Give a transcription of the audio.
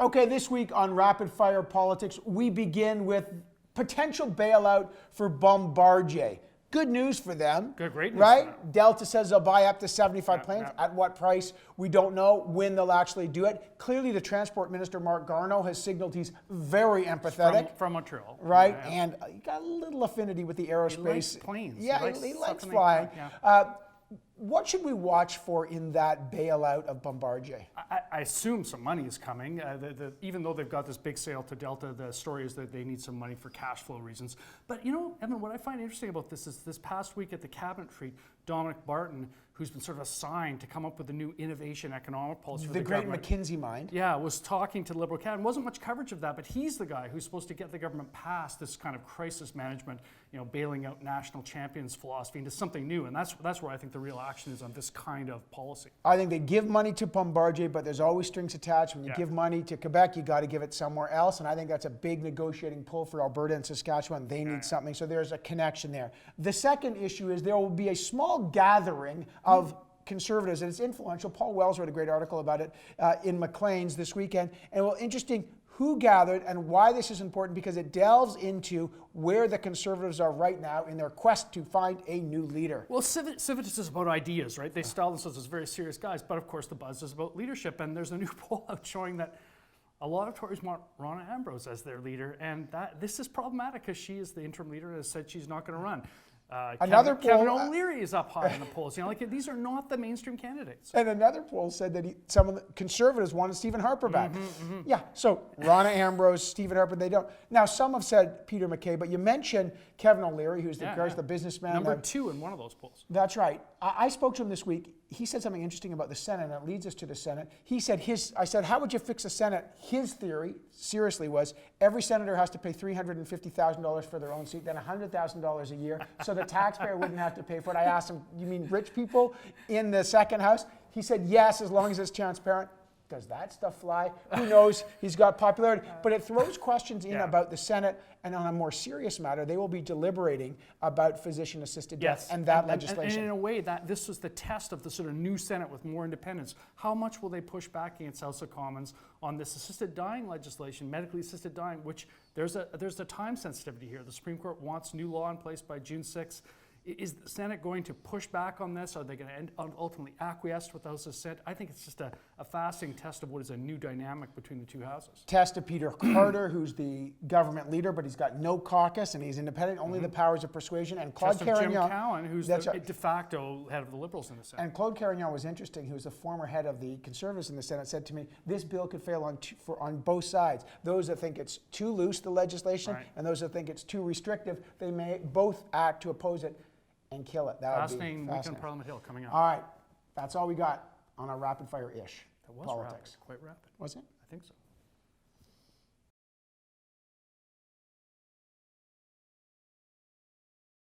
Okay, this week on Rapid Fire Politics, we begin with potential bailout for Bombardier. Good news for them. Great news right? for them. Delta says they'll buy up to 75 planes. At what price? We don't know when they'll actually do it. Clearly, the Transport Minister, Marc Garneau, has signaled he's very empathetic. From Montreal. Right? Yeah. And he got a little affinity with the aerospace. He likes planes. Yeah, he likes something flying. yeah. What should we watch for in that bailout of Bombardier? I assume some money is coming. Even though they've got this big sale to Delta, the story is that they need some money for cash flow reasons. But you know, Evan, what I find interesting about this is this past week at the Cabinet Retreat, Dominic Barton, who's been sort of assigned to come up with a new innovation economic policy for The great government. McKinsey mind. Yeah, was talking to the Liberal Cabinet. Wasn't much coverage of that, but he's the guy who's supposed to get the government past this kind of crisis management, bailing out national champions philosophy into something new. And that's where I think the real action is on this kind of policy. I think they give money to Bombardier, but there's always strings attached. When you give money to Quebec, you got to give it somewhere else. And I think that's a big negotiating pull for Alberta and Saskatchewan. They need something. So there's a connection there. The second issue is there will be a small gathering of Conservatives, and it's influential. Paul Wells wrote a great article about it in Maclean's this weekend. And well, interesting who gathered and why this is important, because it delves into where the Conservatives are right now in their quest to find a new leader. Well, Civitas is about ideas, right? They style themselves as very serious guys, but of course the buzz is about leadership. And there's a new poll out showing that a lot of Tories want Rona Ambrose as their leader, and this is problematic because she is the interim leader and has said she's not going to run. Kevin O'Leary is up high in the polls. These are not the mainstream candidates. And another poll said that some of the Conservatives wanted Stephen Harper back. Yeah, so Rona Ambrose, Stephen Harper, they don't. Now, some have said Peter MacKay, but you mentioned Kevin O'Leary, who's the businessman. Number 2 in one of those polls. That's right. I spoke to him this week. He said something interesting about the Senate, and it leads us to the Senate. He said I said, how would you fix the Senate? His theory, seriously, was every senator has to pay $350,000 for their own seat, then $100,000 a year, so the taxpayer wouldn't have to pay for it. I asked him, you mean rich people in the second house? He said, yes, as long as it's transparent. Does that stuff fly? Who knows? He's got popularity. But it throws questions in about the Senate, and on a more serious matter, they will be deliberating about physician-assisted death and that legislation. And in a way, this was the test of the sort of new Senate with more independence. How much will they push back against House of Commons on this assisted dying legislation, medically assisted dying, which there's a time sensitivity here. The Supreme Court wants new law in place by June 6th. Is the Senate going to push back on this? Are they going to ultimately acquiesce with the House of Senate? I think it's just a fascinating test of what is a new dynamic between the two houses. Test of Peter Carter, who's the government leader, but he's got no caucus and he's independent, only the powers of persuasion. And Claude Carignan, Jim Cowan, who's the de facto head of the Liberals in the Senate. And Claude Carignan was interesting. He was the former head of the Conservatives in the Senate. Said to me, this bill could fail on both sides. Those that think it's too loose, the legislation, and those that think it's too restrictive, they may both act to oppose it and kill it. That Fascinating week on Parliament Hill coming up. All right, that's all we got on our rapid fire-ish That was politics. rapid, quite rapid. Was it? I think so.